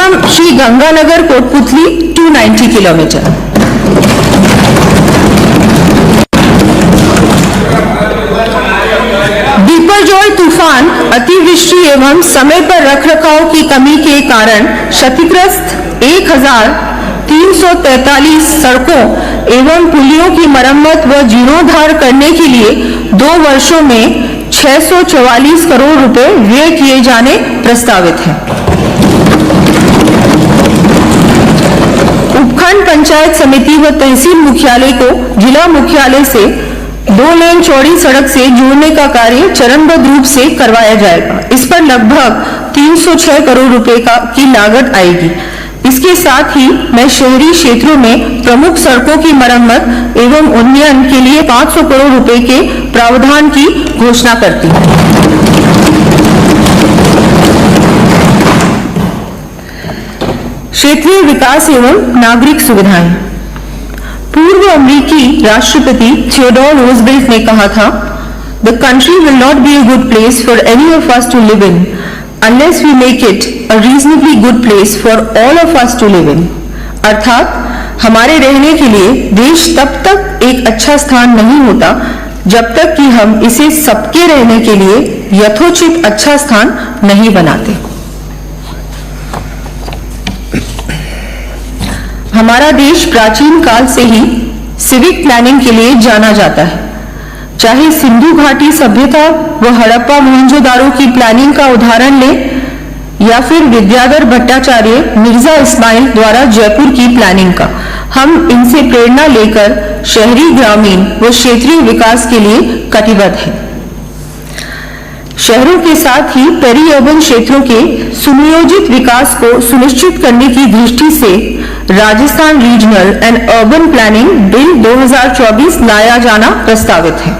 एवं श्री गंगानगर कोटपुतली 290 किलोमीटर। बिपरजॉय तूफान अतिवृष्टि एवं समय पर रखरखाव की कमी के कारण क्षतिग्रस्त 1343 सड़कों एवं पुलियों की मरम्मत व जीर्णोद्धार करने के लिए 2 वर्षों में 644 करोड़ रुपए व्यय किए जाने प्रस्तावित हैं। उपखंड पंचायत समिति व तहसील मुख्यालय को जिला मुख्यालय से 2 लेन चौड़ी सड़क से जोड़ने का कार्य चरणबद्ध रूप से करवाया जाएगा। इस पर लगभग 306 करोड़ रुपए की लागत आएगी। इसके साथ ही मैं शहरी क्षेत्रों में प्रमुख सड़कों की मरम्मत एवं उन्नयन के लिए 500 करोड़ रुपए के प्रावधान की घोषणा करती हूँ। क्षेत्रीय विकास एवं नागरिक सुविधाएं। पूर्व अमेरिकी राष्ट्रपति थियोडोर रूजवेल्ट ने कहा था, "The country will not be a good place for any of us to live in unless we make it a reasonably good place for all of us to live in." अर्थात हमारे रहने के लिए देश तब तक एक अच्छा स्थान नहीं होता जब तक कि हम इसे सबके रहने के लिए यथोचित अच्छा स्थान नहीं बनाते। हमारा देश प्राचीन काल से ही सिविक प्लानिंग के लिए जाना जाता है। चाहे सिंधु घाटी सभ्यता व हड़प्पा मोहनजोदारो की प्लानिंग का उदाहरण लें या फिर विद्याधर भट्टाचार्य मिर्जा इस्माइल द्वारा जयपुर की प्लानिंग का, हम इनसे प्रेरणा लेकर शहरी, ग्रामीण व क्षेत्रीय विकास के लिए कटिबद्ध हैं। शहरों के साथ ही पेरी अर्बन क्षेत्रों के सुनियोजित विकास को सुनिश्चित करने की दृष्टि से Rajasthan regional and urban planning bill 2024 लाया जाना प्रस्तावित है।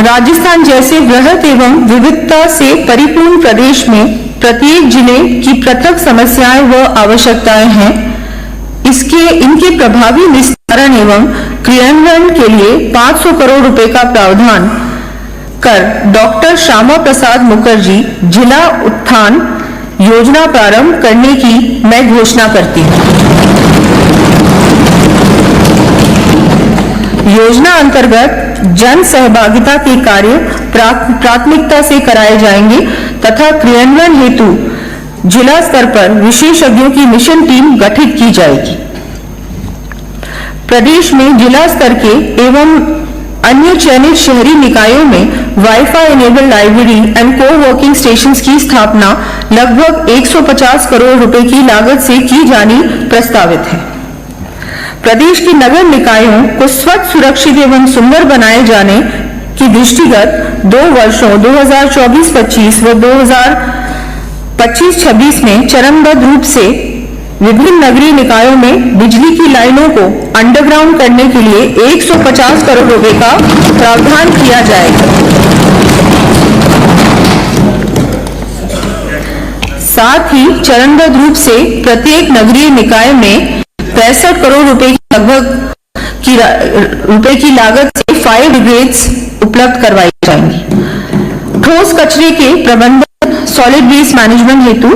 राजस्थान जैसे वृहत एवं विविधता से परिपूर्ण प्रदेश में प्रत्येक जिले की पृथक समस्याएं व आवश्यकताएं हैं। इनके प्रभावी निस्तारण एवं क्रियान्वयन के लिए 500 करोड़ रुपए का प्रावधान कर डॉक्टर श्यामा प्रसाद मुखर्जी जिला उत्थान योजना प्रारंभ करने की मैं घोषणा करती हूँ। योजना अंतर्गत जन सहभागिता के कार्य प्राथमिकता से कराए जाएंगे तथा क्रियान्वयन हेतु जिला स्तर पर विशेषज्ञों की मिशन टीम गठित की जाएगी। प्रदेश में जिला स्तर के एवं अन्य चयनित शहरी निकायों में वाईफाई एनेबल्ड लाइब्रेरी एंड को वर्किंग स्टेशंस की स्थापना लगभग 150 करोड़ रुपए की लागत से की जानी प्रस्तावित है। प्रदेश के नगर निकायों को स्वच्छ, सुरक्षित एवं सुंदर बनाए जाने की दृष्टिगत 2 वर्षों 2024-25 व 2025-26 में चरणबद्ध रूप से विभिन्न नगरीय निकायों में बिजली की लाइनों को अंडरग्राउंड करने के लिए 150 करोड़ रुपए का प्रावधान किया जाएगा। साथ ही चरणबद्ध रूप से प्रत्येक नगरीय निकाय में 65 करोड़ रुपए की लागत से फायर ब्रिगेड्स उपलब्ध करवाई जाएंगी। ठोस कचरे के प्रबंधन सॉलिड वेस्ट मैनेजमेंट हेतु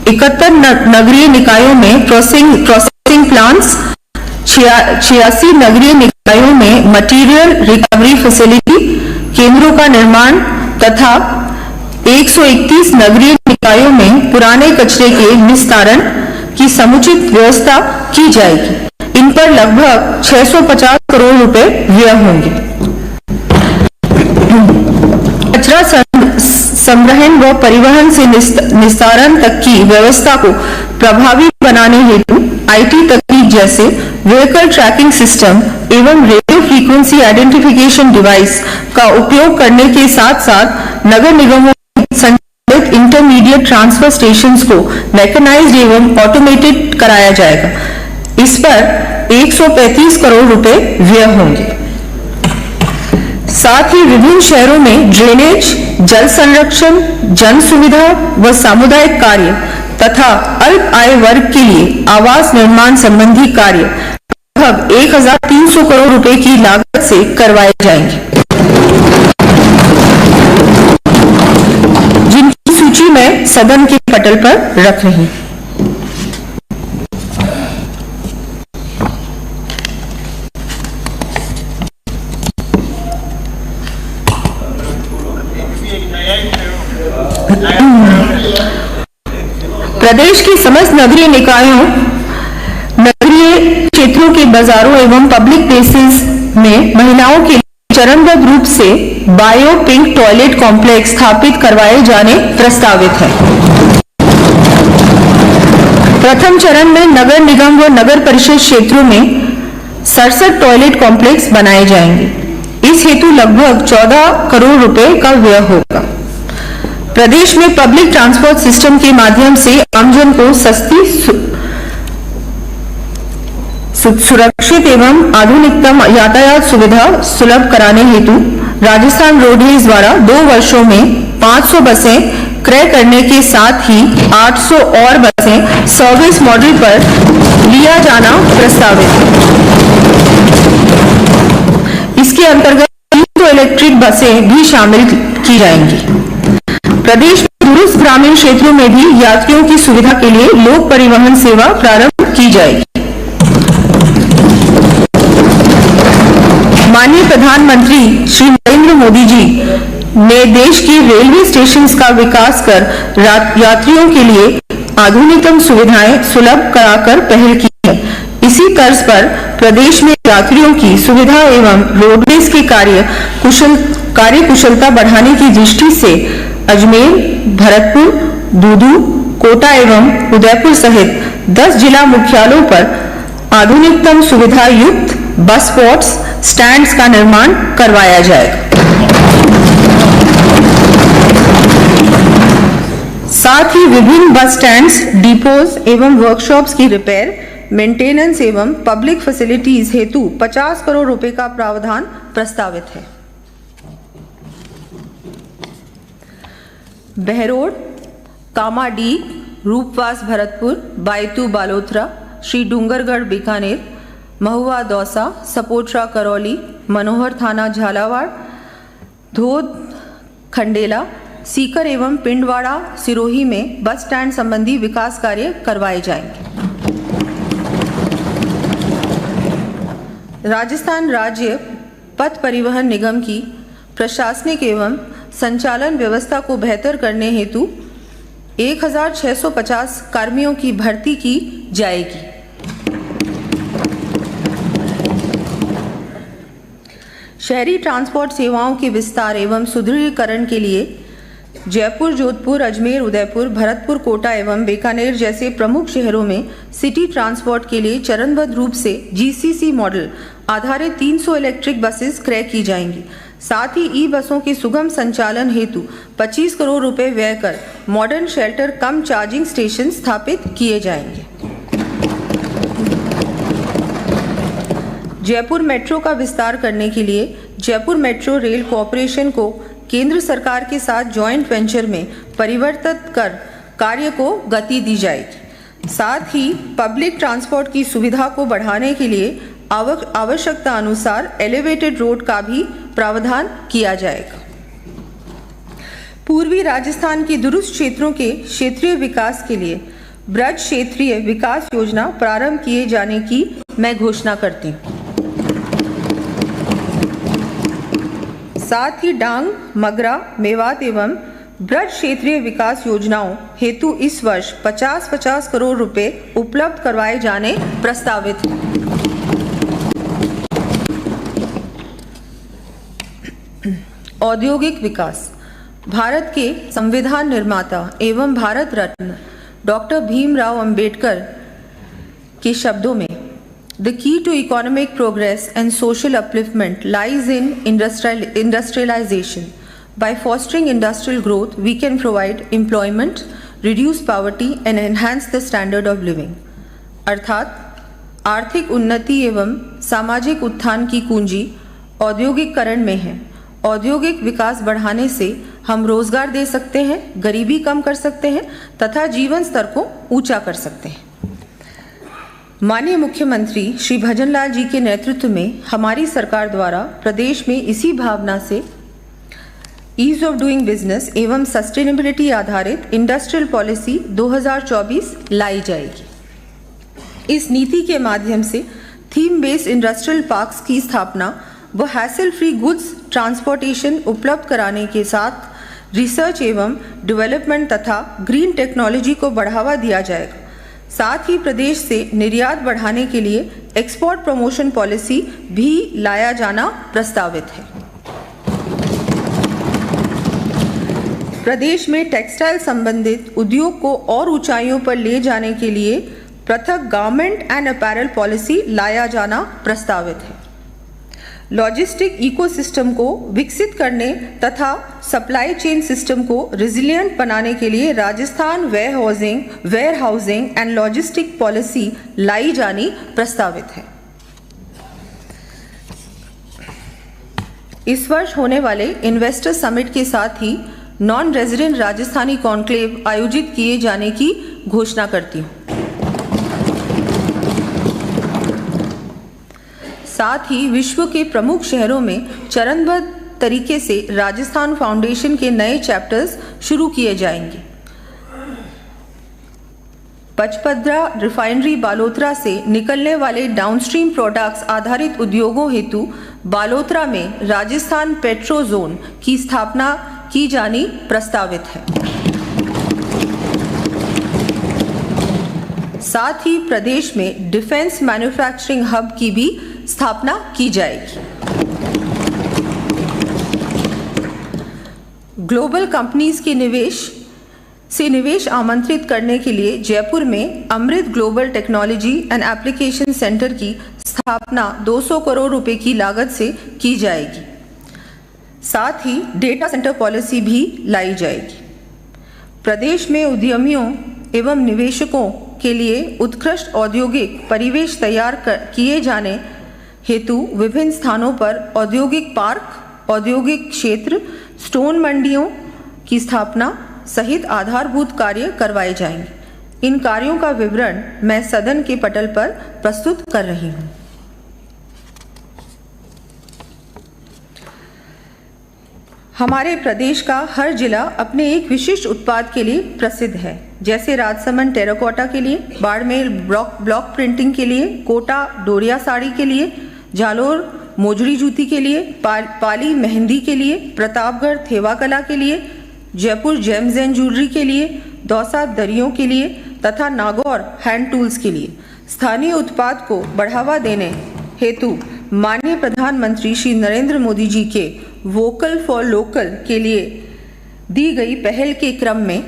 71 नगरीय निकायों में प्रोसेसिंग प्लांट्स, 86 नगरीय निकायों में मटेरियल रिकवरी फैसिलिटी केंद्रों का निर्माण तथा 131 नगरीय निकायों में पुराने कचरे के निस्तारण की समुचित व्यवस्था की जाएगी। इन पर लगभग 650 करोड़ रुपए व्यय होंगे। कचरा संग्रहण व परिवहन से निस्तारण तक की व्यवस्था को प्रभावी बनाने हेतु आईटी तकनीक जैसे व्हीकल ट्रैकिंग सिस्टम एवं रेडियो फ्रीक्वेंसी आइडेंटिफिकेशन डिवाइस का उपयोग करने के साथ साथ नगर निगमों संचालित इंटरमीडिएट ट्रांसफर स्टेशंस को मैकेनाइज्ड एवं ऑटोमेटेड कराया जाएगा। इस पर 135 करोड़ रुपए व्यय होंगे। साथ ही विभिन्न शहरों में ड्रेनेज, जल संरक्षण, जन सुविधा व सामुदायिक कार्य तथा अल्प आय वर्ग के लिए आवास निर्माण संबंधी कार्य लगभग 1300 करोड़ रुपए की लागत से करवाए जाएंगे, जिनकी सूची मैं सदन के पटल पर रख रही हूं। प्रदेश की समस्त नगरीय निकायों, नगरीय क्षेत्रों के बाजारों एवं पब्लिक प्लेसेस में महिलाओं के लिए चरणबद्ध रूप से बायो पिंक टॉयलेट कॉम्प्लेक्स स्थापित करवाए जाने प्रस्तावित है। प्रथम चरण में नगर निगम व नगर परिषद क्षेत्रों में 67 टॉयलेट कॉम्प्लेक्स बनाए जाएंगे। इस हेतु लगभग 14 करोड़ रुपए का व्यय होगा। प्रदेश में पब्लिक ट्रांसपोर्ट सिस्टम के माध्यम से आमजन को सस्ती, सुरक्षित एवं आधुनिकतम यातायात सुविधा सुलभ कराने हेतु राजस्थान रोडवेज द्वारा 2 वर्षों में 500 बसें क्रय करने के साथ ही 800 और बसें सर्विस मॉडल पर लिया जाना प्रस्तावित है। इसके अंतर्गत 300 इलेक्ट्रिक बसें भी शामिल की जाएंगी। प्रदेश में दूरस्थ ग्रामीण क्षेत्रों में भी यात्रियों की सुविधा के लिए लोक परिवहन सेवा प्रारंभ की जाएगी। माननीय प्रधानमंत्री श्री नरेंद्र मोदी जी ने देश की रेलवे स्टेशन का विकास कर यात्रियों के लिए आधुनिकतम सुविधाएं सुलभ कराकर पहल की है। इसी तर्ज पर प्रदेश में यात्रियों की सुविधा एवं रोडवेज के कार्य कुशलता बढ़ाने की दृष्टि से अजमेर, भरतपुर, दूदू, कोटा एवं उदयपुर सहित 10 जिला मुख्यालयों पर आधुनिकतम सुविधा युक्त बस स्पॉट्स, स्टैंड्स का निर्माण करवाया जाएगा। साथ ही विभिन्न बस स्टैंड्स, डिपोज एवं वर्कशॉप्स की रिपेयर, मेंटेनेंस एवं पब्लिक फैसिलिटीज हेतु 50 करोड़ रुपए का प्रावधान प्रस्तावित है। बहरोड, कामाडीह, रूपवास भरतपुर, बायतू बालोतरा, श्री डूंगरगढ़ बीकानेर, महुआ दौसा, सपोटरा करौली, मनोहर थाना झालावाड़, धोद खंडेला, सीकर एवं पिंडवाड़ा सिरोही में बस स्टैंड संबंधी विकास कार्य करवाए जाएंगे। राजस्थान राज्य पथ परिवहन निगम की प्रशासनिक एवं संचालन व्यवस्था को बेहतर करने हेतु 1650 कर्मियों की भर्ती की जाएगी। शहरी ट्रांसपोर्ट सेवाओं के विस्तार एवं सुदृढ़ीकरण के लिए जयपुर, जोधपुर, अजमेर, उदयपुर, भरतपुर, कोटा एवं बीकानेर जैसे प्रमुख शहरों में सिटी ट्रांसपोर्ट के लिए चरणबद्ध रूप से जीसीसी मॉडल आधारित 300 इलेक्ट्रिक बसेस क्रय की जाएंगी। साथ ही ई बसों के सुगम संचालन हेतु 25 करोड़ रुपए व्यय कर मॉडर्न शेल्टर कम चार्जिंग स्टेशन स्थापित किए जाएंगे। जयपुर मेट्रो का विस्तार करने के लिए जयपुर मेट्रो रेल कॉरपोरेशन को केंद्र सरकार के साथ जॉइंट वेंचर में परिवर्तित कर कार्य को गति दी जाएगी। साथ ही पब्लिक ट्रांसपोर्ट की सुविधा को बढ़ाने के लिए आवश्यकता अनुसार एलिवेटेड रोड का भी प्रावधान किया जाएगा। पूर्वी राजस्थान के दूरस्थ क्षेत्रों के क्षेत्रीय विकास के लिए ब्रज क्षेत्रीय विकास योजना प्रारंभ किए जाने की मैं घोषणा करती हूँ। साथ ही डांग, मगरा, मेवात एवं ब्रज क्षेत्रीय विकास योजनाओं हेतु इस वर्ष 50-50 करोड़ रुपए उपलब्ध करवाए जाने प्रस्तावित हैं। औद्योगिक विकास। भारत के संविधान निर्माता एवं भारत रत्न डॉक्टर भीमराव अंबेडकर के शब्दों में The key to economic progress and social upliftment lies in industrialization. By fostering industrial growth, we can provide employment, reduce poverty and enhance the standard of living. अर्थात आर्थिक उन्नति एवं सामाजिक उत्थान की कुंजी औद्योगिकरण में है। औद्योगिक विकास बढ़ाने से हम रोजगार दे सकते हैं, गरीबी कम कर सकते हैं तथा जीवन स्तर को ऊंचा कर सकते हैं। माननीय मुख्यमंत्री श्री भजनलाल जी के नेतृत्व में हमारी सरकार द्वारा प्रदेश में इसी भावना से ईज ऑफ डूइंग बिजनेस एवं सस्टेनेबिलिटी आधारित इंडस्ट्रियल पॉलिसी 2024 लाई जाएगी। इस नीति के माध्यम से थीम बेस्ड इंडस्ट्रियल पार्क्स की स्थापना व हैसल फ्री गुड्स ट्रांसपोर्टेशन उपलब्ध कराने के साथ रिसर्च एवं डेवलपमेंट तथा ग्रीन टेक्नोलॉजी को बढ़ावा दिया जाएगा। साथ ही प्रदेश से निर्यात बढ़ाने के लिए एक्सपोर्ट प्रमोशन पॉलिसी भी लाया जाना प्रस्तावित है। प्रदेश में टेक्सटाइल संबंधित उद्योग को और ऊंचाइयों पर ले जाने के लिए पृथक गारमेंट एंड अपैरल पॉलिसी लाया जाना प्रस्तावित है। लॉजिस्टिक इकोसिस्टम को विकसित करने तथा सप्लाई चेन सिस्टम को रिजिलिएंट बनाने के लिए Rajasthan warehousing and logistic policy लाई जानी प्रस्तावित है। इस वर्ष होने वाले इन्वेस्टर समिट के साथ ही नॉन रेजिडेंट राजस्थानी कॉन्क्लेव आयोजित किए जाने की घोषणा करती हूँ। साथ ही विश्व के प्रमुख शहरों में चरणबद्ध तरीके से राजस्थान फाउंडेशन के नए चैप्टर्स शुरू किए जाएंगे। पचपद्रा रिफाइनरी बालोतरा से निकलने वाले डाउनस्ट्रीम प्रोडक्ट्स आधारित उद्योगों हेतु बालोतरा में राजस्थान पेट्रो जोन की स्थापना की जानी प्रस्तावित है। साथ ही प्रदेश में डिफेंस मैन्युफैक्चरिंग हब की भी स्थापना की जाएगी। ग्लोबल कंपनीज के निवेश आमंत्रित करने के लिए जयपुर में Amrit global technology and application centre की स्थापना 200 करोड़ रुपए की लागत से की जाएगी। साथ ही डेटा सेंटर पॉलिसी भी लाई जाएगी। प्रदेश में उद्यमियों एवं निवेशकों के लिए उत्कृष्ट औद्योगिक परिवेश तैयार किए जाने हेतु विभिन्न स्थानों पर औद्योगिक पार्क, औद्योगिक क्षेत्र, स्टोन मंडियों की स्थापना सहित आधारभूत कार्य करवाए जाएंगे। इन कार्यों का विवरण मैं सदन के पटल पर प्रस्तुत कर रही हूँ। हमारे प्रदेश का हर जिला अपने एक विशिष्ट उत्पाद के लिए प्रसिद्ध है, जैसे राजसमंद टेराकोटा के लिए, बाड़मेर ब्लॉक प्रिंटिंग के लिए, कोटा डोरिया साड़ी के लिए, जालोर मोजड़ी जूती के लिए, पाली मेहंदी के लिए, प्रतापगढ़ थेवा कला के लिए, जयपुर जेम्स एंड ज्वेलरी के लिए, दौसा दरियों के लिए तथा नागौर हैंड टूल्स के लिए। स्थानीय उत्पाद को बढ़ावा देने हेतु माननीय प्रधानमंत्री श्री नरेंद्र मोदी जी के वोकल फॉर लोकल के लिए दी गई पहल के क्रम में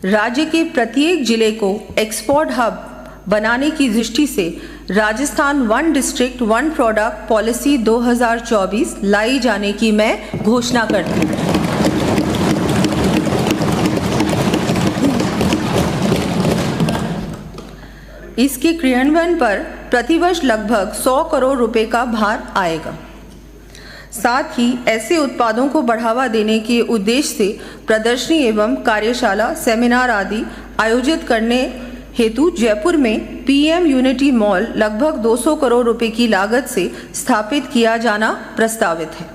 राज्य के प्रत्येक जिले को एक्सपोर्ट हब बनाने की दृष्टि से Rajasthan one district one product policy 2024 लाई जाने की मैं घोषणा करती हूँ। इसके क्रियान्वयन पर प्रतिवर्ष लगभग 100 करोड़ रुपए का भार आएगा। साथ ही ऐसे उत्पादों को बढ़ावा देने के उद्देश्य से प्रदर्शनी एवं कार्यशाला, सेमिनार आदि आयोजित करने हेतु जयपुर में पीएम यूनिटी मॉल लगभग 200 करोड़ रुपए की लागत से स्थापित किया जाना प्रस्तावित है।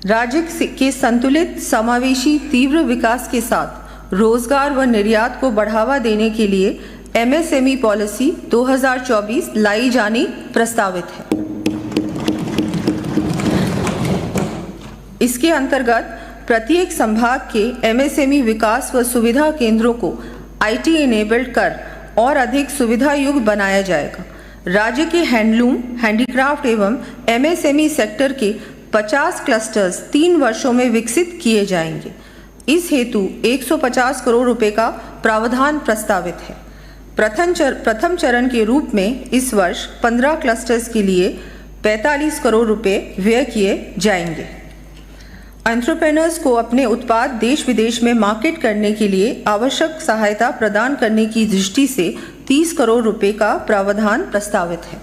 राज्य के संतुलित समावेशी तीव्र विकास के साथ रोजगार व निर्यात को बढ़ावा देने के लिए एमएसएमई पॉलिसी 2024 लाई जानी प्रस्तावित है। इसके अंतर्गत प्रत्येक संभाग के एमएसएमई विकास व सुविधा केंद्रों को आईटी इनेबल्ड कर और अधिक सुविधा युक्त बनाया जाएगा। राज्य के हैंडलूम, हैंडीक्राफ्ट एवं एमएसएमई सेक्टर के 50 क्लस्टर्स 3 वर्षों में विकसित किए जाएंगे। इस हेतु 150 करोड़ रुपए का प्रावधान प्रस्तावित है। प्रथम चरण के रूप में इस वर्ष 15 क्लस्टर्स के लिए 45 करोड़ रुपए व्यय किए जाएंगे। एंटरप्रेन्योर्स को अपने उत्पाद देश विदेश में मार्केट करने के लिए आवश्यक सहायता प्रदान करने की दृष्टि से 30 करोड़ रुपए का प्रावधान प्रस्तावित है।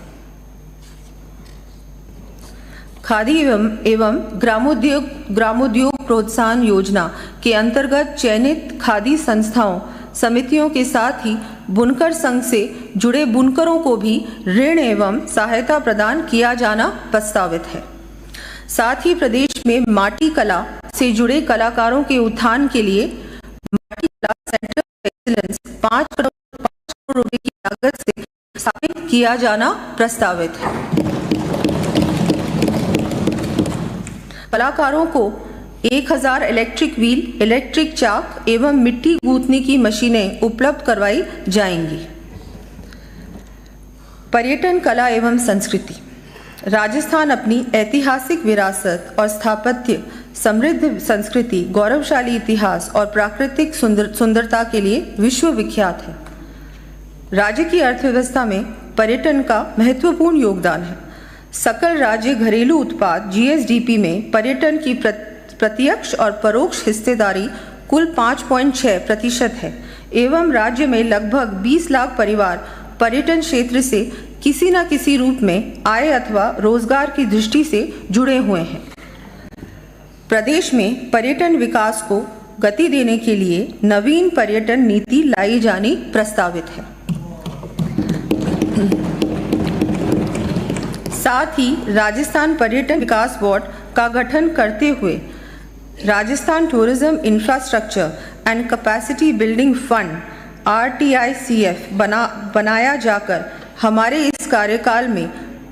खादी एवं ग्रामोद्योग प्रोत्साहन योजना के अंतर्गत चयनित खादी संस्थाओं समितियों के साथ ही बुनकर संघ से जुड़े बुनकरों को भी ऋण एवं सहायता प्रदान किया जाना प्रस्तावित है। साथ ही प्रदेश में माटी कला से जुड़े कलाकारों के उत्थान के लिए माटी कला सेंटर ऑफ एक्सीलेंस 5 करोड़ रुपए की लागत से स्थापित किया जाना प्रस्तावित है। कलाकारों को 1000 इलेक्ट्रिक व्हील, इलेक्ट्रिक चाक एवं मिट्टी गूंथने की मशीनें उपलब्ध करवाई जाएंगी। पर्यटन, कला एवं संस्कृति। राजस्थान अपनी ऐतिहासिक विरासत और स्थापत्य समृद्ध संस्कृति, गौरवशाली इतिहास और प्राकृतिक सुंदरता के लिए विश्व विख्यात है। राज्य की अर्थव्यवस्था में पर्यटन का महत्वपूर्ण योगदान है। सकल राज्य घरेलू उत्पाद जीएसडीपी में पर्यटन की प्रत्यक्ष और परोक्ष हिस्सेदारी कुल 5.6% है एवं राज्य में लगभग 20 लाख परिवार पर्यटन क्षेत्र से किसी न किसी रूप में आय अथवा रोजगार की दृष्टि से जुड़े हुए हैं। प्रदेश में पर्यटन विकास को गति देने के लिए नवीन पर्यटन नीति लाई जानी प्रस्तावित है। साथ ही राजस्थान पर्यटन विकास बोर्ड का गठन करते हुए Rajasthan tourism infrastructure and capacity building fund RTICF बनाया जाकर हमारे इस कार्यकाल में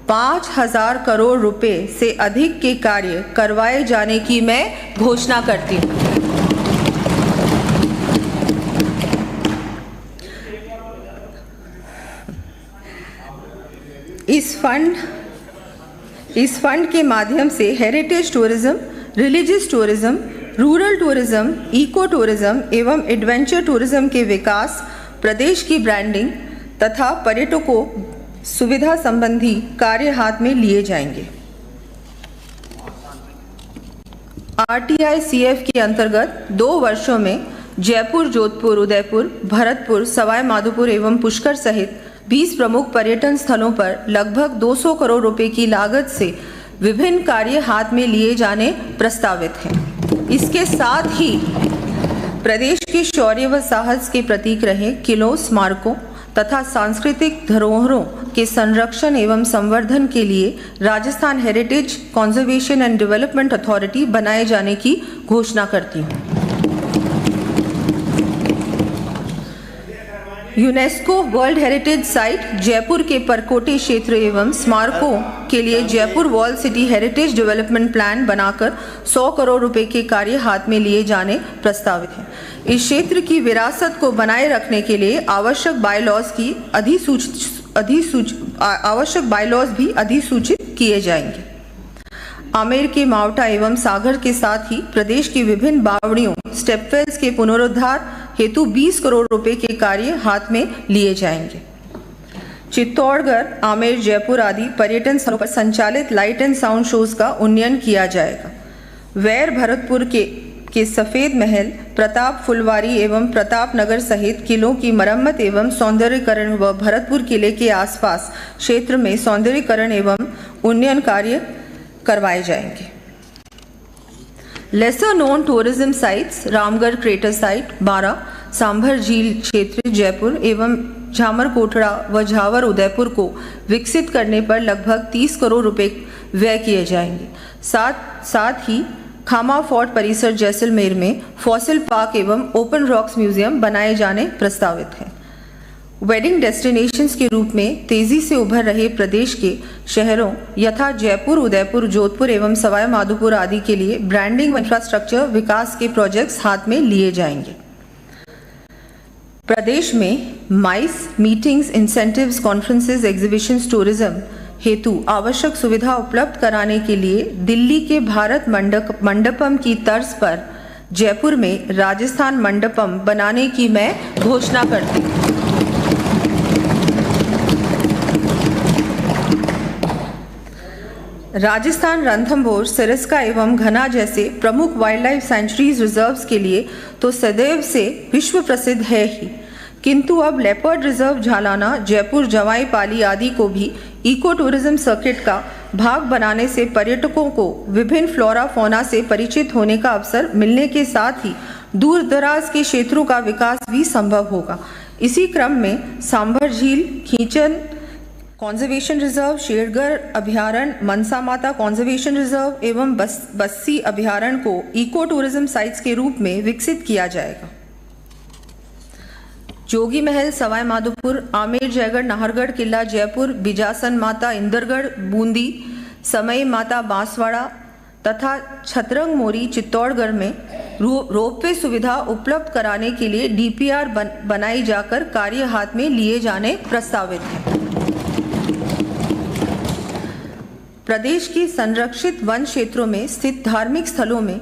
5000 करोड़ रुपए से अधिक के कार्य करवाए जाने की मैं घोषणा करती हूँ। इस फंड के माध्यम से heritage tourism, religious tourism, rural tourism, eco tourism एवं एडवेंचर टूरिज्म के विकास, प्रदेश की ब्रांडिंग तथा पर्यटकों सुविधा संबंधी कार्य हाथ में लिए जाएंगे। RTICF के अंतर्गत 2 वर्षों में जयपुर, जोधपुर, उदयपुर, भरतपुर, सवाई माधोपुर एवं पुष्कर सहित 20 प्रमुख पर्यटन स्थलों पर लगभग 200 करोड़ रुपए की लागत से विभिन्न कार्य हाथ में लिए जाने प्रस्तावित हैं। इसके साथ ही प्रदेश के शौर्य व साहस के प्रतीक रहे किलों, स्मारकों तथा सांस्कृतिक धरोहरों के संरक्षण एवं संवर्धन के लिए Rajasthan heritage conservation and development authority बनाए जाने की घोषणा करती हूँ। UNESCO world heritage site Jaipur के परकोटे क्षेत्र एवं स्मारकों के लिए Jaipur wall city heritage development plan बनाकर 100 करोड़ रुपए के कार्य हाथ में लिए जाने प्रस्तावित है। इस क्षेत्र की विरासत को बनाए रखने के लिए आवश्यक बायलॉज भी अधिसूचित किए जाएंगे। आमेर के मावटा एवं सागर के साथ ही प्रदेश की विभिन्न बावड़ियों, स्टेपवेल्स के पुनरुद्धार हेतु 20 करोड़ रुपए के कार्य हाथ में लिए जाएंगे। चित्तौड़गढ़, आमेर, जयपुर आदि पर्यटन स्थलों पर संचालित लाइट एंड साउंड शोज का उन्नयन किया जाएगा। वैर भरतपुर के सफेद महल, प्रताप फुलवारी एवं प्रताप नगर सहित किलों की मरम्मत एवं सौंदर्यीकरण व भरतपुर किले के आसपास क्षेत्र में सौंदर्यीकरण एवं उन्नयन कार्य करवाए जाएंगे। Lesser known tourism sites Ramgarh crater site, बारा, सांभर झील क्षेत्र जयपुर एवं झामर कोटड़ा व झावर उदयपुर को विकसित करने पर लगभग 30 करोड़ रुपए व्यय किए जाएंगे। साथ ही खामा फोर्ट परिसर जैसलमेर में फॉसिल पार्क एवं ओपन रॉक्स म्यूजियम बनाए जाने प्रस्तावित है। वेडिंग डेस्टिनेशंस के रूप में तेजी से उभर रहे प्रदेश के शहरों यथा जयपुर, उदयपुर, जोधपुर एवं सवाई माधोपुर आदि के लिए ब्रांडिंग व इंफ्रास्ट्रक्चर विकास के प्रोजेक्ट्स हाथ में लिए जाएंगे। प्रदेश में MICE, meetings, incentives, conferences, exhibitions, tourism हेतु आवश्यक सुविधा उपलब्ध कराने के लिए दिल्ली के भारत मंडपम की तर्ज पर जयपुर में राजस्थान मंडपम बनाने की मैं घोषणा करती हूँ। राजस्थान रणथंभौर, सिरस्का एवं घना जैसे प्रमुख वाइल्ड लाइफ सेंचुरीज रिजर्व्स के लिए तो सदैव से विश्व प्रसिद्ध है ही, किंतु अब लेपर्ड रिजर्व झालाना, जयपुर, जवाई पाली आदि को भी इको टूरिज्म सर्किट का भाग बनाने से पर्यटकों को विभिन्न फ्लोरा फौना से परिचित होने का अवसर मिलने के साथ ही दूर दराज के क्षेत्रों का विकास भी संभव होगा। इसी क्रम में सांभर झील, खींचन, कॉन्जर्वेशन रिजर्व, शेरगढ़ अभयारण्य, मनसा माता कॉन्जर्वेशन रिजर्व एवं बस्सी अभयारण्य को इको टूरिज्म साइट्स के रूप में विकसित किया जाएगा। जोगी महल, सवाई माधोपुर, आमेर, जयगढ़, नाहरगढ़ किला, जयपुर, बिजासन माता, इंदरगढ़, बूंदी, समय माता, बांसवाड़ा तथा छतरंग मोरी, चित्तौड़गढ़ में रोपवे सुविधा उपलब्ध कराने के लिए डीपीआर बनाई जाकर कार्य हाथ में लिए जाने प्रस्तावित है। प्रदेश के संरक्षित वन क्षेत्रों में स्थित धार्मिक स्थलों में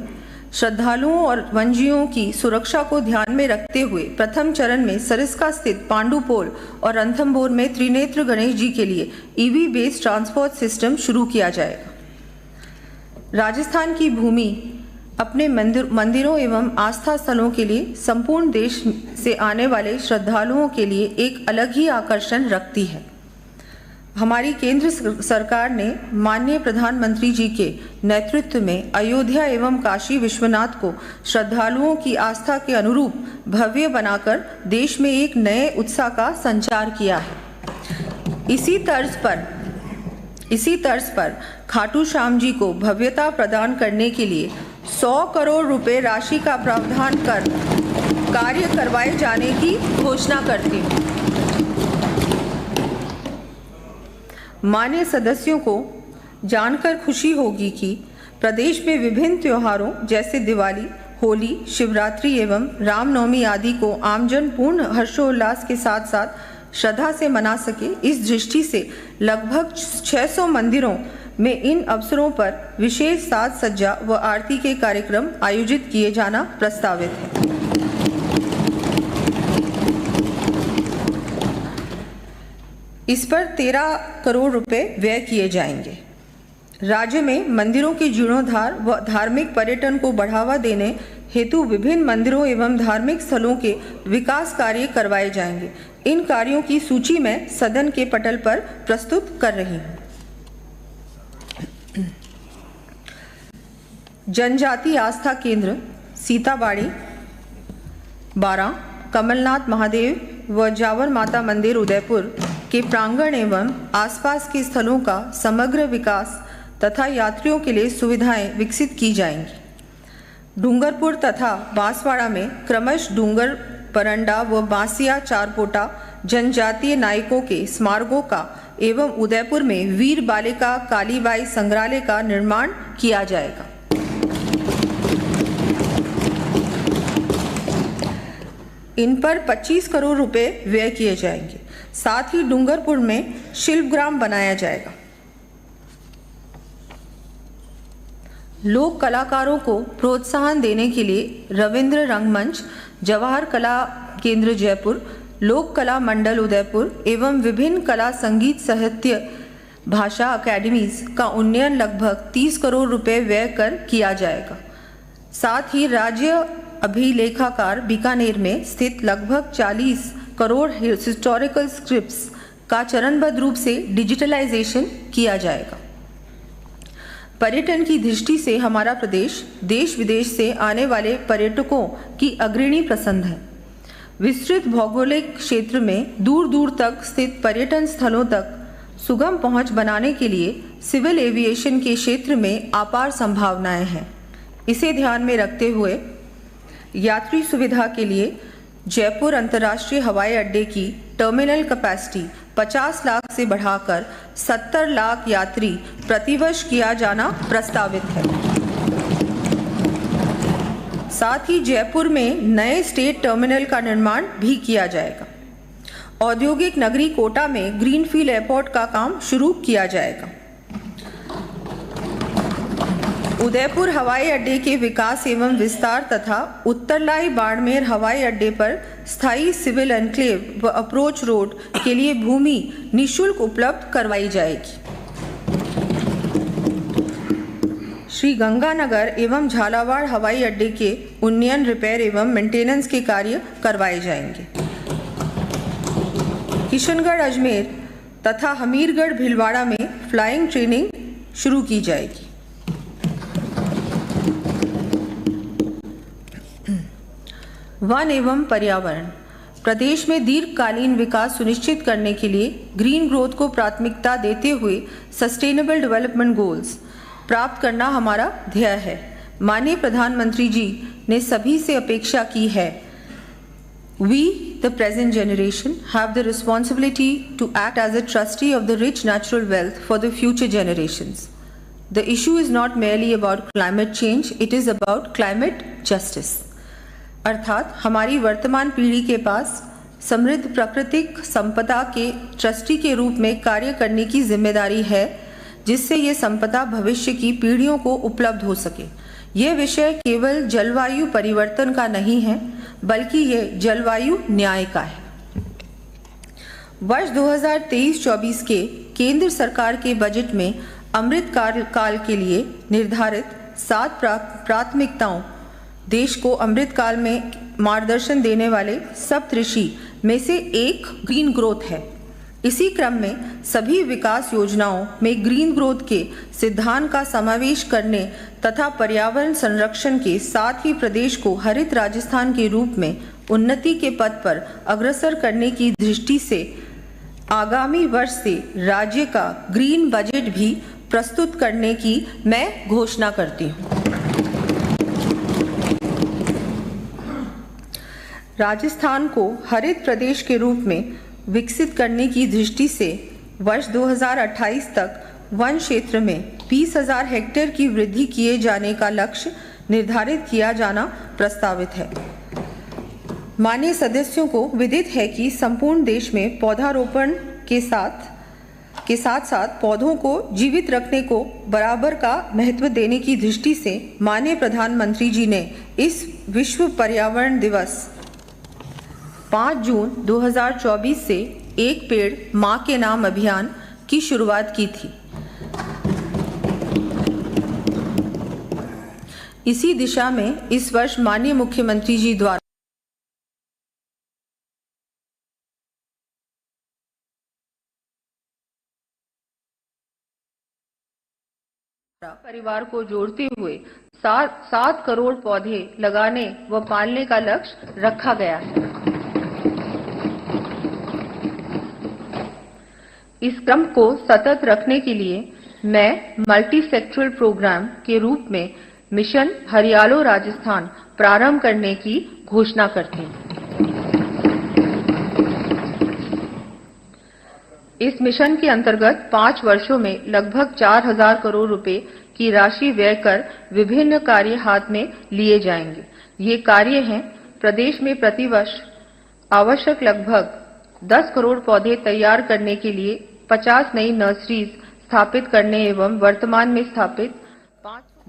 श्रद्धालुओं और वन्यजीवों की सुरक्षा को ध्यान में रखते हुए प्रथम चरण में सरिस्का स्थित पांडुपोल और रणथंभौर में त्रिनेत्र गणेश जी के लिए ईवी बेस्ड ट्रांसपोर्ट सिस्टम शुरू किया जाएगा। राजस्थान की भूमि अपने मंदिरों एवं आस्था स्थलों के लिए संपूर्ण देश से आने वाले श्रद्धालुओं के लिए एक अलग ही आकर्षण रखती है। हमारी केंद्र सरकार ने माननीय प्रधानमंत्री जी के नेतृत्व में अयोध्या एवं काशी विश्वनाथ को श्रद्धालुओं की आस्था के अनुरूप भव्य बनाकर देश में एक नए उत्साह का संचार किया है। इसी तर्ज पर खाटू श्याम जी को भव्यता प्रदान करने के लिए 100 करोड़ रुपए राशि का प्रावधान कर कार्य करवाए जाने की घोषणा करती हूँ। मान्य सदस्यों को जानकर खुशी होगी कि प्रदेश में विभिन्न त्योहारों जैसे दिवाली, होली, शिवरात्रि एवं रामनवमी आदि को आमजन पूर्ण हर्षोल्लास के साथ साथ श्रद्धा से मना सके, इस दृष्टि से लगभग 600 मंदिरों में इन अवसरों पर विशेष साज सज्जा व आरती के कार्यक्रम आयोजित किए जाना प्रस्तावित है। इस पर 13 करोड़ रुपए व्यय किए जाएंगे। राज्य में मंदिरों के जीर्णोद्धार व धार्मिक पर्यटन को बढ़ावा देने हेतु विभिन्न मंदिरों एवं धार्मिक स्थलों के विकास कार्य करवाए जाएंगे। इन कार्यों की सूची मैं सदन के पटल पर प्रस्तुत कर रही हूँ। जनजाति आस्था केंद्र सीताबाड़ी 12, कमलनाथ महादेव व जावर माता मंदिर उदयपुर के प्रांगण एवं आसपास के स्थलों का समग्र विकास तथा यात्रियों के लिए सुविधाएं विकसित की जाएंगी। डूंगरपुर तथा बांसवाड़ा में क्रमश डूंगर परंडा व बांसिया चारपोटा जनजातीय नायकों के स्मारकों का एवं उदयपुर में वीर बालिका कालीबाई संग्रहालय का निर्माण किया जाएगा। इन पर 25 करोड़ रुपए व्यय किए जाएंगे। साथ ही डूंगरपुर में शिल्पग्राम बनाया जाएगा। लोक कलाकारों को प्रोत्साहन देने के लिए रविंद्र रंगमंच, जवाहर कला केंद्र जयपुर, लोक कला मंडल उदयपुर एवं विभिन्न कला संगीत साहित्य भाषा अकेडमीज का उन्नयन लगभग 30 करोड़ रुपए व्यय कर किया जाएगा। साथ ही राज्य अभिलेखागार बीकानेर में स्थित लगभग 40 करोड़ हिस्टोरिकल स्क्रिप्ट्स का चरणबद्ध रूप से डिजिटलाइजेशन किया जाएगा। पर्यटन की दृष्टि से हमारा प्रदेश देश विदेश से आने वाले पर्यटकों की अग्रणी पसंद है। विस्तृत भौगोलिक क्षेत्र में दूर दूर तक स्थित पर्यटन स्थलों तक सुगम पहुंच बनाने के लिए सिविल एविएशन के क्षेत्र में अपार संभावनाएं हैं। इसे ध्यान में रखते हुए यात्री सुविधा के लिए जयपुर अंतर्राष्ट्रीय हवाई अड्डे की टर्मिनल कैपेसिटी 50 लाख से बढ़ाकर 70 लाख यात्री प्रतिवर्ष किया जाना प्रस्तावित है। साथ ही जयपुर में नए स्टेट टर्मिनल का निर्माण भी किया जाएगा। औद्योगिक नगरी कोटा में ग्रीनफील्ड एयरपोर्ट का काम शुरू किया जाएगा। उदयपुर हवाई अड्डे के विकास एवं विस्तार तथा उत्तरलाई बाड़मेर हवाई अड्डे पर स्थायी सिविल एनक्लेव व अप्रोच रोड के लिए भूमि निःशुल्क उपलब्ध करवाई जाएगी। श्री गंगानगर एवं झालावाड़ हवाई अड्डे के उन्नयन, रिपेयर एवं मेंटेनेंस के कार्य करवाए जाएंगे। किशनगढ़, अजमेर तथा हमीरगढ़, भीलवाड़ा में फ्लाइंग ट्रेनिंग शुरू की जाएगी। वन एवं पर्यावरण प्रदेश में दीर्घकालीन विकास सुनिश्चित करने के लिए ग्रीन ग्रोथ को प्राथमिकता देते हुए सस्टेनेबल डेवलपमेंट गोल्स प्राप्त करना हमारा ध्येय है। माननीय प्रधानमंत्री जी ने सभी से अपेक्षा की है, We, the present generation, have the responsibility to act as a trustee of the rich natural wealth for the future generations. The issue is not merely about climate change, it is about climate justice. अर्थात हमारी वर्तमान पीढ़ी के पास समृद्ध प्राकृतिक संपदा के trustee के रूप में कार्य करने की जिम्मेदारी है, जिससे ये संपदा भविष्य की पीढ़ियों को उपलब्ध हो सके। यह विषय केवल जलवायु परिवर्तन का नहीं है, बल्कि ये जलवायु न्याय का है। वर्ष 2023-24 के केंद्र सरकार के बजट में अमृत काल के लिए निर्धारित 7 प्राथमिकताओं देश को अमृत काल में मार्गदर्शन देने वाले सप्तऋषि में से एक ग्रीन ग्रोथ है। इसी क्रम में सभी विकास योजनाओं में ग्रीन ग्रोथ के सिद्धांत का समावेश करने तथा पर्यावरण संरक्षण के साथ ही प्रदेश को हरित राजस्थान के रूप में उन्नति के पथ पर अग्रसर करने की दृष्टि से आगामी वर्ष से राज्य का ग्रीन बजट भी प्रस्तुत करने की मैं घोषणा करती हूँ। राजस्थान को हरित प्रदेश के रूप में विकसित करने की दृष्टि से वर्ष 2028 तक वन क्षेत्र में 20,000 हेक्टेयर की वृद्धि किए जाने का लक्ष्य निर्धारित किया जाना प्रस्तावित है। माननीय सदस्यों को विदित है कि संपूर्ण देश में पौधारोपण के साथ साथ पौधों को जीवित रखने को बराबर का महत्व देने की दृष्टि से माननीय प्रधानमंत्री जी ने इस विश्व पर्यावरण दिवस 5 जून 2024 से एक पेड़ मां के नाम अभियान की शुरुआत की थी। इसी दिशा में इस वर्ष माननीय मुख्यमंत्री जी द्वारा परिवार को जोड़ते हुए 7 करोड़ पौधे लगाने व पालने का लक्ष्य रखा गया है। इस क्रम को सतत रखने के लिए मैं मल्टी सेक्टरल प्रोग्राम के रूप में मिशन हरियालो राजस्थान प्रारंभ करने की घोषणा करती हूँ। इस मिशन के अंतर्गत 5 वर्षों में लगभग 4,000 करोड़ रुपए की राशि व्यय कर विभिन्न कार्य हाथ में लिए जाएंगे। ये कार्य हैं: प्रदेश में प्रतिवर्ष आवश्यक लगभग 10 करोड़ पौधे तैयार करने के लिए 50 नई नर्सरीज स्थापित करने एवं वर्तमान में स्थापित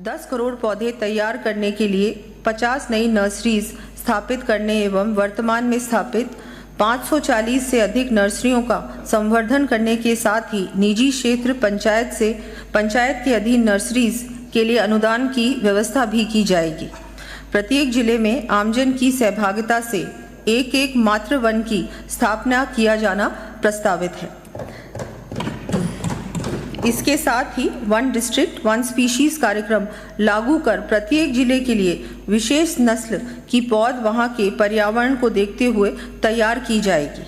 10 करोड़ पौधे तैयार करने के लिए 50 नई नर्सरीज स्थापित करने एवं वर्तमान में स्थापित 540 से अधिक नर्सरियों का संवर्धन करने के साथ ही निजी क्षेत्र पंचायत के अधीन नर्सरीज के लिए अनुदान की व्यवस्था भी की जाएगी। प्रत्येक जिले में आमजन की सहभागिता से एक मात्र वन की स्थापना किया जाना प्रस्तावित है। इसके साथ ही वन डिस्ट्रिक्ट वन स्पीशीज कार्यक्रम लागू कर प्रत्येक जिले के लिए विशेष नस्ल की पौध वहां के पर्यावरण को देखते हुए तैयार की जाएगी।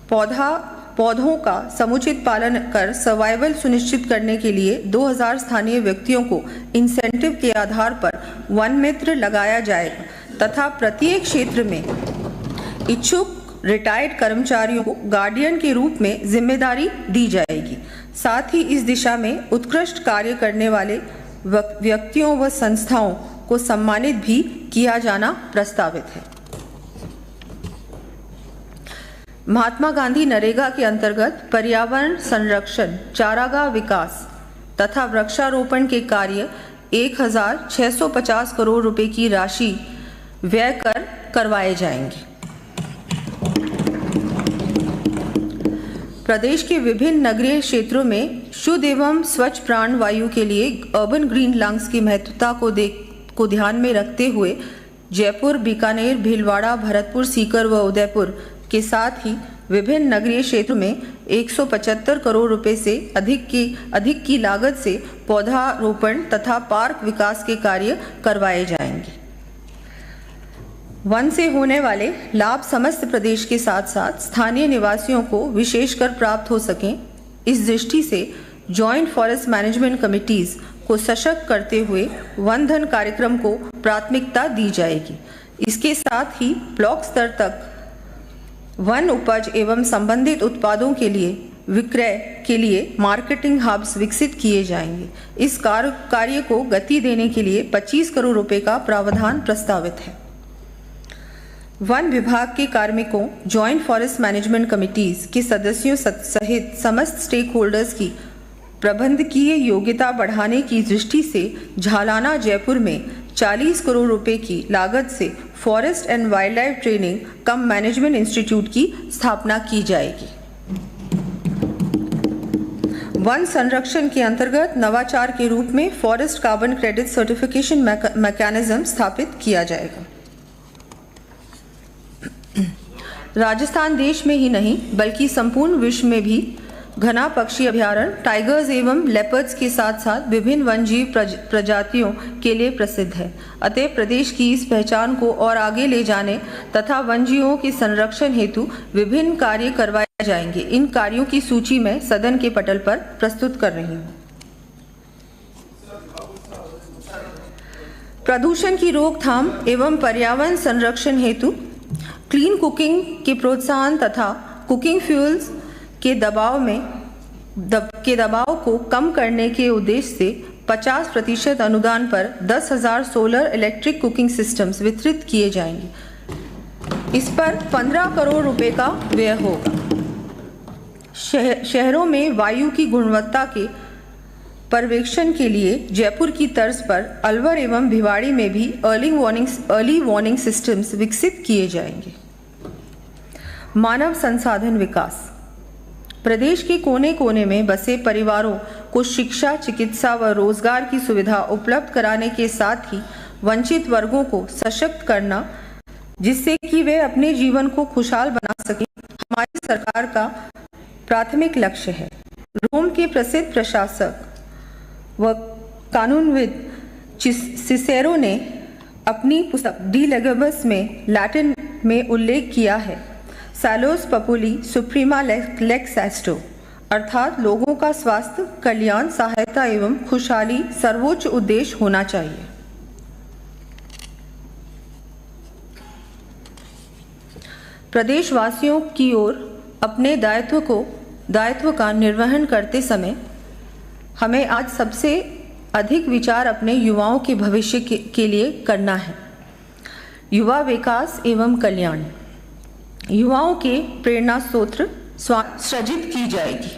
पौधों का समुचित पालन कर सर्वाइवल सुनिश्चित करने के लिए 2000 स्थानीय व्यक्तियों को इंसेंटिव के आधार पर वन मित्र लगाया जाएगा तथा प्रत्येक क्षेत्र में इच्छुक रिटायर्ड कर्मचारियों को गार्डियन के रूप में जिम्मेदारी दी जाएगी। साथ ही इस दिशा में उत्कृष्ट कार्य करने वाले व्यक्तियों व संस्थाओं को सम्मानित भी किया जाना प्रस्तावित है। महात्मा गांधी नरेगा के अंतर्गत पर्यावरण संरक्षण, चारागाह विकास तथा वृक्षारोपण के कार्य 1,650 करोड़ रुपए की राशि व्यय कर करवाए जाएंगे। प्रदेश के विभिन्न नगरीय क्षेत्रों में शुद्ध एवं स्वच्छ प्राण वायु के लिए अर्बन ग्रीन लंग्स की महत्वता को ध्यान में रखते हुए जयपुर, बीकानेर, भीलवाड़ा, भरतपुर, सीकर व उदयपुर के साथ ही विभिन्न नगरीय क्षेत्रों में 175 करोड़ रुपए से अधिक की लागत से पौधारोपण तथा पार्क विकास के कार्य करवाए जाएंगे। वन से होने वाले लाभ समस्त प्रदेश के साथ साथ स्थानीय निवासियों को विशेषकर प्राप्त हो सकें, इस दृष्टि से जॉइंट फॉरेस्ट मैनेजमेंट कमिटीज को सशक्त करते हुए वन धन कार्यक्रम को प्राथमिकता दी जाएगी। इसके साथ ही ब्लॉक स्तर तक वन उपज एवं संबंधित उत्पादों के लिए विक्रय के लिए मार्केटिंग हब्स विकसित किए जाएंगे। इस कार्य को गति देने के लिए 25 करोड़ रुपए का प्रावधान प्रस्तावित है। वन विभाग के कार्मिकों, जॉइंट फॉरेस्ट मैनेजमेंट कमिटीज के सदस्यों सहित समस्त स्टेक होल्डर्स की प्रबंधकीय योग्यता बढ़ाने की दृष्टि से झालाना जयपुर में 40 करोड़ रुपए की लागत से forest and wild life training come management institute की स्थापना की जाएगी। वन संरक्षण के अंतर्गत नवाचार के रूप में forest carbon credit certification mechanism स्थापित किया जाएगा। राजस्थान देश में ही नहीं बल्कि संपूर्ण विश्व में भी घना पक्षी अभयारण्य टाइगर्स एवं लेपर्ड्स के साथ साथ विभिन्न वन्यजीव प्रजातियों के लिए प्रसिद्ध है। अतः प्रदेश की इस पहचान को और आगे ले जाने तथा वन्यजीवों के संरक्षण हेतु विभिन्न कार्य करवाए जाएंगे। इन कार्यों की सूची मैं सदन के पटल पर प्रस्तुत कर रही हूँ। प्रदूषण की रोकथाम एवं पर्यावरण संरक्षण हेतु क्लीन कुकिंग के प्रोत्साहन तथा कुकिंग फ्यूल्स के दबाव को कम करने के उद्देश्य से 50% अनुदान पर 10,000 सोलर इलेक्ट्रिक कुकिंग सिस्टम्स वितरित किए जाएंगे। इस पर 15 करोड़ रुपए का व्यय होगा। शहरों में वायु की गुणवत्ता के पर्यवेक्षण के लिए जयपुर की तर्ज पर अलवर एवं भिवाड़ी में भी अर्ली वार्निंग सिस्टम्स विकसित किए जाएंगे। मानव संसाधन विकास। प्रदेश के कोने कोने में बसे परिवारों को शिक्षा, चिकित्सा व रोजगार की सुविधा उपलब्ध कराने के साथ ही वंचित वर्गों को सशक्त करना, जिससे कि वे अपने जीवन को खुशहाल बना सकें, हमारी सरकार का प्राथमिक लक्ष्य है। रोम के प्रसिद्ध प्रशासक व कानूनविद सिसेरो ने अपनी पुस्तक डी लेगबस में लैटिन में उल्लेख किया है, सैलोस पपुली सुप्रीमा लेक्स एस्टो, अर्थात लोगों का स्वास्थ्य, कल्याण, सहायता एवं खुशहाली सर्वोच्च उद्देश्य होना चाहिए। प्रदेशवासियों की ओर अपने दायित्व का निर्वहन करते समय हमें आज सबसे अधिक विचार अपने युवाओं के भविष्य के लिए करना है। युवा विकास एवं कल्याण। युवाओं के प्रेरणा स्रोत सृजित की जाएगी।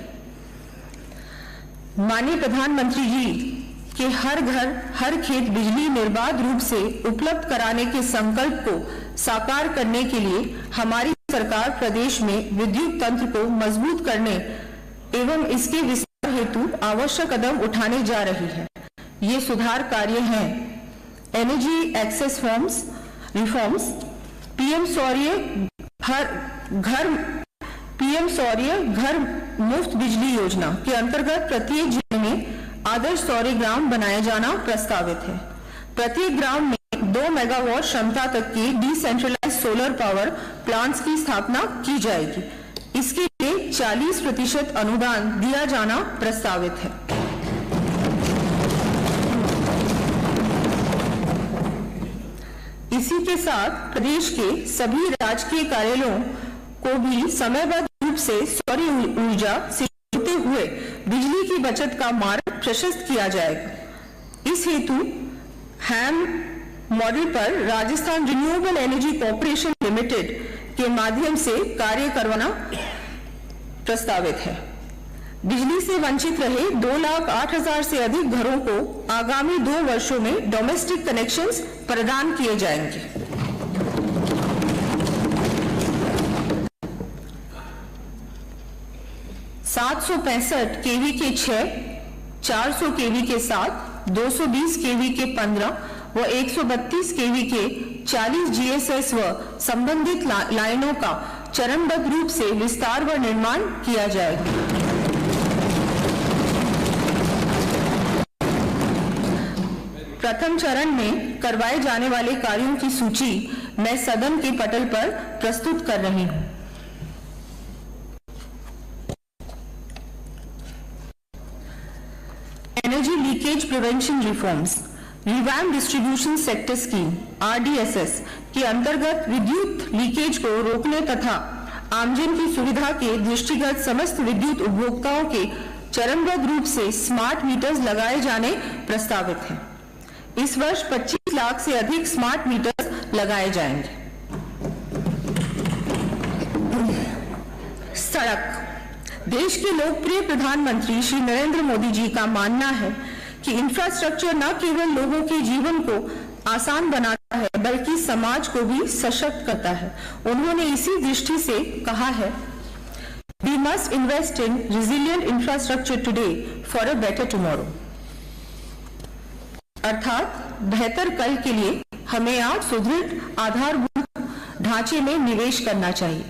माननीय प्रधानमंत्री जी के हर घर हर खेत बिजली निर्बाध रूप से उपलब्ध कराने के संकल्प को साकार करने के लिए हमारी सरकार प्रदेश में विद्युत तंत्र को मजबूत करने एवं इसके विस्तार हेतु आवश्यक कदम उठाने जा रही है। ये सुधार कार्य हैं: एनर्जी एक्सेस रिफॉर्म्स, पीएम सौर्य घर मुफ्त बिजली योजना के अंतर्गत प्रत्येक जिले में आदर्श सौर्य ग्राम बनाया जाना प्रस्तावित है। प्रत्येक ग्राम में 2 मेगावाट क्षमता तक के डिसेंट्रलाइज्ड सोलर पावर प्लांट्स की स्थापना की जाएगी। इसके लिए 40% अनुदान दिया जाना प्रस्तावित है। इसी के साथ प्रदेश के सभी राजकीय कार्यालयों को भी समयबद्ध रूप से सौर ऊर्जा से जुड़ते हुए बिजली की बचत का मार्ग प्रशस्त किया जाएगा। इस हेतु हैम मॉडल पर Rajasthan renewable energy corporation limited के माध्यम से कार्य करवाना प्रस्तावित है। बिजली से वंचित रहे 2,08,000 से अधिक घरों को आगामी 2 वर्षों में डोमेस्टिक कनेक्शंस प्रदान किए जाएंगे। (765 केवी के 6, 400 केवी के 7, 220 केवी के 15 व 132 केवी के 40 जीएसएस व संबंधित लाइनों का चरणबद्ध रूप से विस्तार व निर्माण किया जाएगा। प्रथम चरण में करवाए जाने वाले कार्यों की सूची मैं सदन के पटल पर प्रस्तुत कर रही हूं। Energy leakage prevention reforms, revamp distribution sector scheme (RDSS) के अंतर्गत विद्युत लीकेज को रोकने तथा आमजन की सुविधा के दृष्टिगत समस्त विद्युत उपभोक्ताओं के चरणबद्ध रूप से स्मार्ट मीटर्स लगाए जाने प्रस्तावित हैं। इस वर्ष 25 लाख से अधिक स्मार्ट मीटर्स लगाए जाएंगे। सड़क, देश के लोकप्रिय प्रधानमंत्री श्री नरेंद्र मोदी जी का मानना है कि इंफ्रास्ट्रक्चर न केवल लोगों के जीवन को आसान बनाता है बल्कि समाज को भी सशक्त करता है। उन्होंने इसी दृष्टि से कहा है, We must invest in resilient infrastructure today for a better tomorrow। अर्थात बेहतर कल के लिए हमें आज सुदृढ़ आधारभूत ढांचे में निवेश करना चाहिए।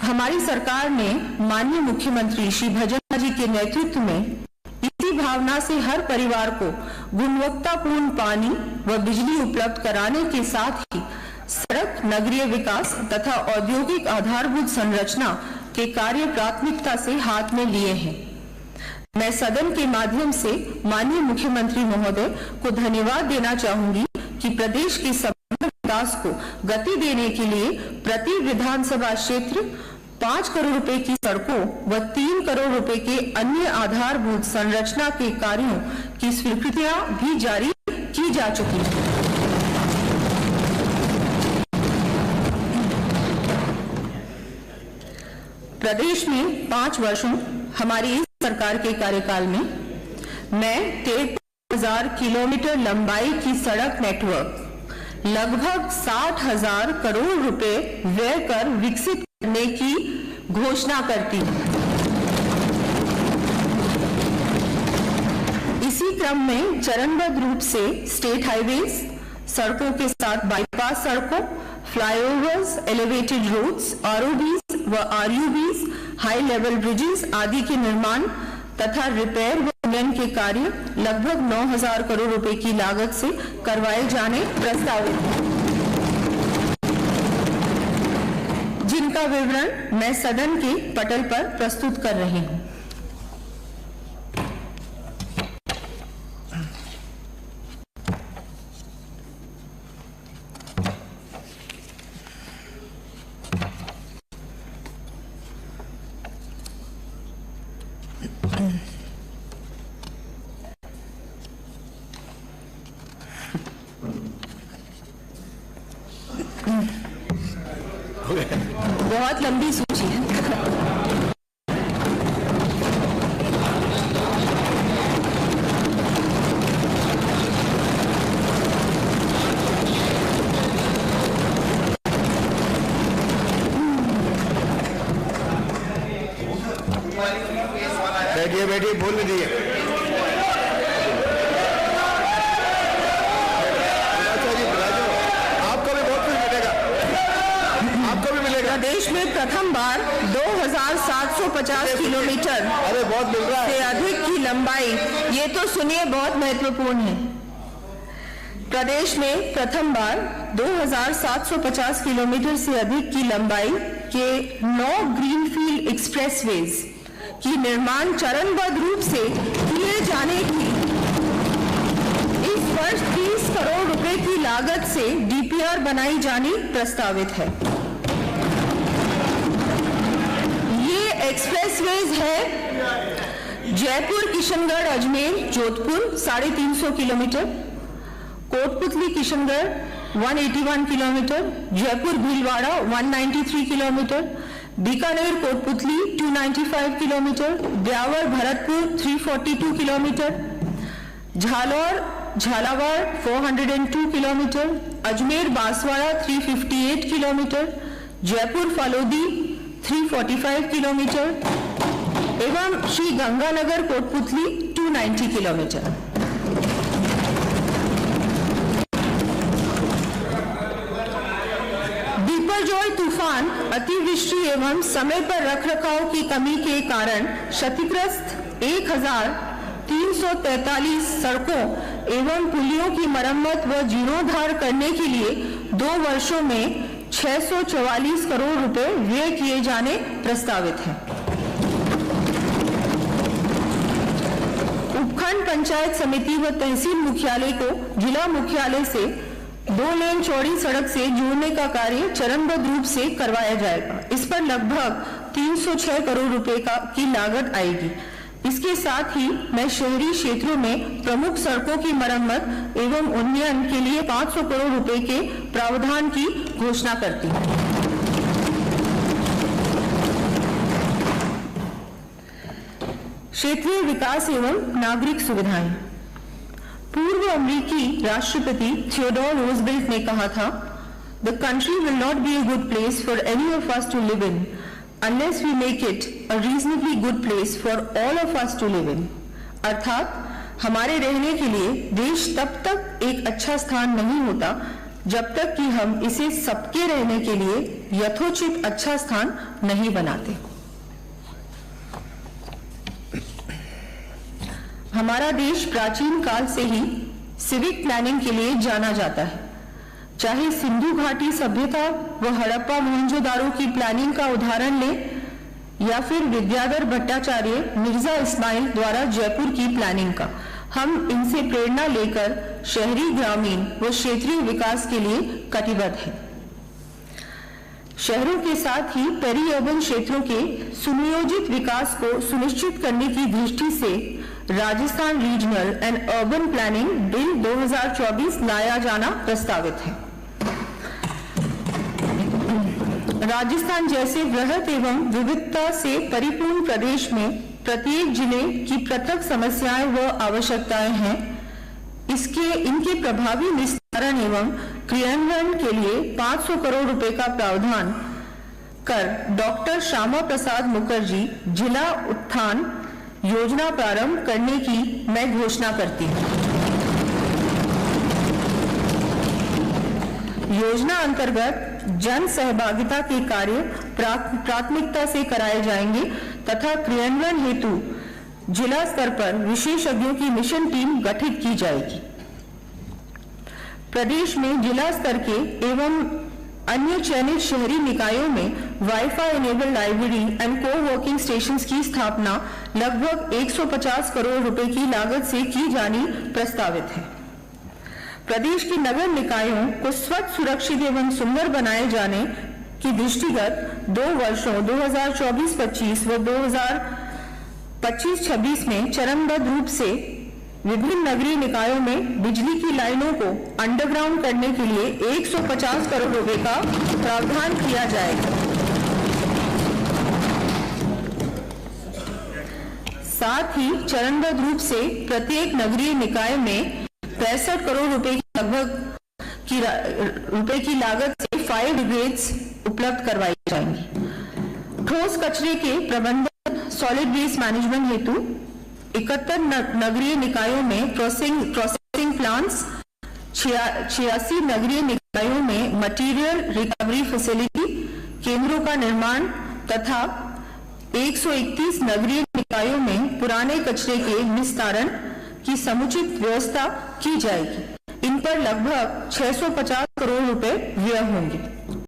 हमारी सरकार ने माननीय मुख्यमंत्री श्री भजन जी के नेतृत्व में इसी भावना से हर परिवार को गुणवत्तापूर्ण पानी व बिजली उपलब्ध कराने के साथ ही सड़क, नगरीय विकास तथा औद्योगिक आधारभूत संरचना के कार्य प्राथमिकता से हाथ में लिए हैं। मैं सदन के माध्यम से माननीय मुख्यमंत्री महोदय को धन्यवाद देना चाहूंगी कि प्रदेश के समग्र विकास को गति देने के लिए प्रति विधानसभा क्षेत्र 5 करोड़ रुपए की सड़कों व 3 करोड़ रुपए के अन्य आधारभूत संरचना के कार्यों की स्वीकृतियां भी जारी की जा चुकी है। प्रदेश में 5 वर्षों हमारी इस सरकार के कार्यकाल में मैं 53,000 किलोमीटर लंबाई की सड़क नेटवर्क लगभग 60,000 करोड़ रुपए व्यय कर विकसित करने की घोषणा करती हूं। इसी क्रम में चरणबद्ध रूप से स्टेट हाईवेज, सड़कों के साथ बाईपास सड़कों, फ्लाईओवर्स, एलिवेटेड रोड्स, आरओबीज व आरयूबीज, हाई लेवल ब्रिजेस आदि के निर्माण तथा रिपेयर व उन्नयन के कार्य लगभग 9,000 करोड़ रुपए की लागत से करवाए जाने प्रस्तावित हैं, जिनका विवरण मैं सदन के पटल पर प्रस्तुत कर रही हूं। बहुत लंबी सूची है। बैठिए बैठिए, बोलने दीजिए। आपको भी बहुत कुछ मिलेगा, आपको भी मिलेगा। प्रदेश में प्रथम बार 2,750 किलोमीटर अरे बहुत मिल रहा से है। अधिक की लंबाई, ये तो सुनिए बहुत महत्वपूर्ण है। प्रदेश में प्रथम बार 2,750 किलोमीटर से अधिक की लंबाई के 9 ग्रीनफील्ड एक्सप्रेसवेज की निर्माण चरणबद्ध रूप से किए जाने की इस वर्ष 30 करोड़ रुपए की लागत से डीपीआर बनाई जानी प्रस्तावित है। ये एक्सप्रेसवेज है Jaipur Kishangarh Ajmer Jodhpur 350 kilometre, Kotputli Kishangarh 181 kilometre, Jaipur Bhilwara 193 kilometre, Bikaner Kotputli 295 kilometre, Beawar Bharatpur 342 kilometre, Jalore Jhalawar 402 kilometre, Ajmer Banswara 358 kilometre, Jaipur Phalodi 345 kilometre एवं श्री गंगानगर कोटपुतली 290 किलोमीटर। बिपरजॉय तूफान, अतिवृष्टि एवं समय पर रखरखाव की कमी के कारण क्षतिग्रस्त 1,343 सड़कों एवं पुलियों की मरम्मत व जीर्णोद्धार करने के लिए 2 वर्षों में 644 करोड़ रुपए व्यय किए जाने प्रस्तावित हैं। उपखंड पंचायत समिति व तहसील मुख्यालय को जिला मुख्यालय से 2 लेन चौड़ी सड़क से जोड़ने का कार्य चरणबद्ध रूप से करवाया जाएगा। इस पर लगभग 306 करोड़ रुपए की लागत आएगी। इसके साथ ही मैं शहरी क्षेत्रों में प्रमुख सड़कों की मरम्मत एवं उन्नयन के लिए 500 करोड़ रुपए के प्रावधान की घोषणा करती हूँ। क्षेत्रीय विकास एवं नागरिक सुविधाएं। पूर्व अमेरिकी राष्ट्रपति थियोडोर रूजवेल्ट ने कहा था, "The country will not be a good place for any of us to live in unless we make it a reasonably good place for all of us to live in." अर्थात हमारे रहने के लिए देश तब तक एक अच्छा स्थान नहीं होता जब तक कि हम इसे सबके रहने के लिए यथोचित अच्छा स्थान नहीं बनाते। हमारा देश प्राचीन काल से ही सिविक प्लानिंग के लिए जाना जाता है। चाहे सिंधु घाटी सभ्यता व हड़प्पा मोहनजोदारो की प्लानिंग का उदाहरण लें या फिर विद्याधर भट्टाचार्य मिर्जा इस्माइल द्वारा जयपुर की प्लानिंग का, हम इनसे प्रेरणा लेकर शहरी, ग्रामीण व क्षेत्रीय विकास के लिए कटिबद्ध हैं। शहरों के साथ ही पेरी अर्बन क्षेत्रों के सुनियोजित विकास को सुनिश्चित करने की दृष्टि से Rajasthan regional and urban planning bill 2024 लाया जाना प्रस्तावित है। राजस्थान जैसे वृहत एवं विविधता से परिपूर्ण प्रदेश में प्रत्येक जिले की पृथक समस्याएं व आवश्यकताएं हैं। इनके प्रभावी निस्तारण एवं क्रियान्वयन के लिए 500 करोड़ रुपए का प्रावधान कर डॉक्टर श्यामा प्रसाद मुखर्जी जिला उत्थान योजना प्रारंभ करने की मैं घोषणा करती हूँ। योजना अंतर्गत जन सहभागिता के कार्य प्राथमिकता से कराए जाएंगे तथा क्रियान्वयन हेतु जिला स्तर पर विशेषज्ञों की मिशन टीम गठित की जाएगी। प्रदेश में जिला स्तर के एवं अन्य चयनित शहरी निकायों में वाईफाई एनेबल्ड लाइब्रेरी एंड को वर्किंग स्टेशंस की स्थापना लगभग 150 करोड़ रुपए की लागत से की जानी प्रस्तावित है। प्रदेश के नगर निकायों को स्वच्छ, सुरक्षित एवं सुंदर बनाए जाने की दृष्टिगत 2 वर्षों 2024-25 व 2025-26 में चरणबद्ध रूप से विभिन्न नगरीय निकायों में बिजली की लाइनों को अंडरग्राउंड करने के लिए 150 करोड़ रुपए का प्रावधान किया जाएगा। साथ ही चरणबद्ध रूप से प्रत्येक नगरीय निकाय में 65 करोड़ रुपए की लगभग की लागत से फायर ब्रिगेड्स उपलब्ध करवाई जाएंगी। ठोस कचरे के प्रबंधन सॉलिड वेस्ट मैनेजमेंट हेतु 71 नगरीय निकायों में प्रोसेसिंग प्लांट्स, 86 नगरीय निकायों में मटेरियल रिकवरी फैसिलिटी केंद्रों का निर्माण तथा 131 नगरीय निकायों में पुराने कचरे के निस्तारण की समुचित व्यवस्था की जाएगी। इन पर लगभग 650 करोड़ रुपए व्यय होंगे।